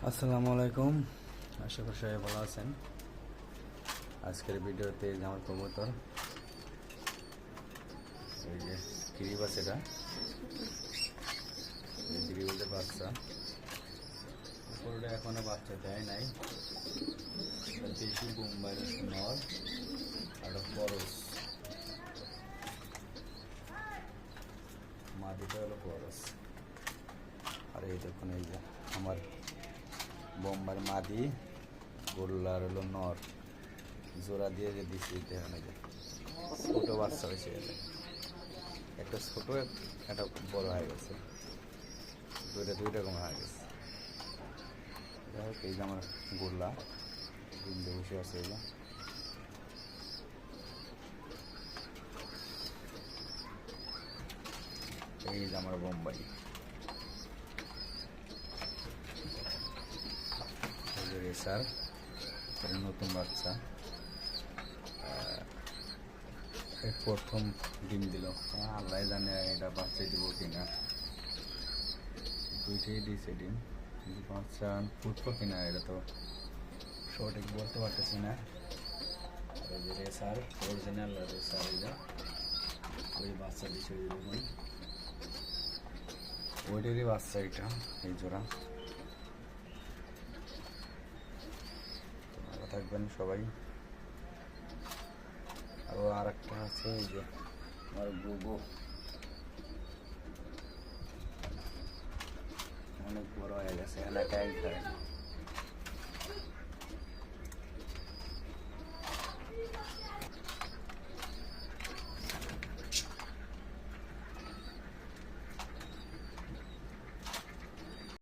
আসসালামু আলাইকুম, আশা করি সবাই ভালো আছেন। আজকের ভিডিওতে আমার কবুতর এই যে গিরিবাস, এটা গিরিবাসের বাচ্চা। উপরে এখনো বাচ্চা দেয় নাই। এটা দেশি বোম্বাই নর আর করস, মাটিটা হলো করস। আর এই দেখুন, এই যে আমার বোম্বাই মাদি, গোল্লার হলো নর, জোড়া দিয়ে যে দিচ্ছি দেখেন, এই যে ছোটো বাচ্চা হয়েছে। একটা ছোটো একটা বড় হয়ে গেছে, দুই রকম হয়ে গেছে। যাই হোক, এই যে আমার গোল্লা ডিমে বসে আছে। এই যে আমার বোম্বাই, রেসার, নতুন বাচ্চা, প্রথম ডিম দিল। আল্লাহ জানে এটা বাচ্চা দিব কিনা। দুইটাই দিয়েছে ডিম, বাচ্চা ফুটবো কিনা এটা তো সঠিক বলতে পারতেছি না। আর এই যে রেসার, অরিজিনাল রেসার, এই যে ওই বাচ্চা দিচ্ছে, ওই দেখুন ওইটারই বাচ্চা এটা, এই জোড়া। ভালো থাকবেন সবাই। আর একটা আছে, এই যে আমার গুগু, অনেক বড় হয়ে গেছে, এলাকায় খায়।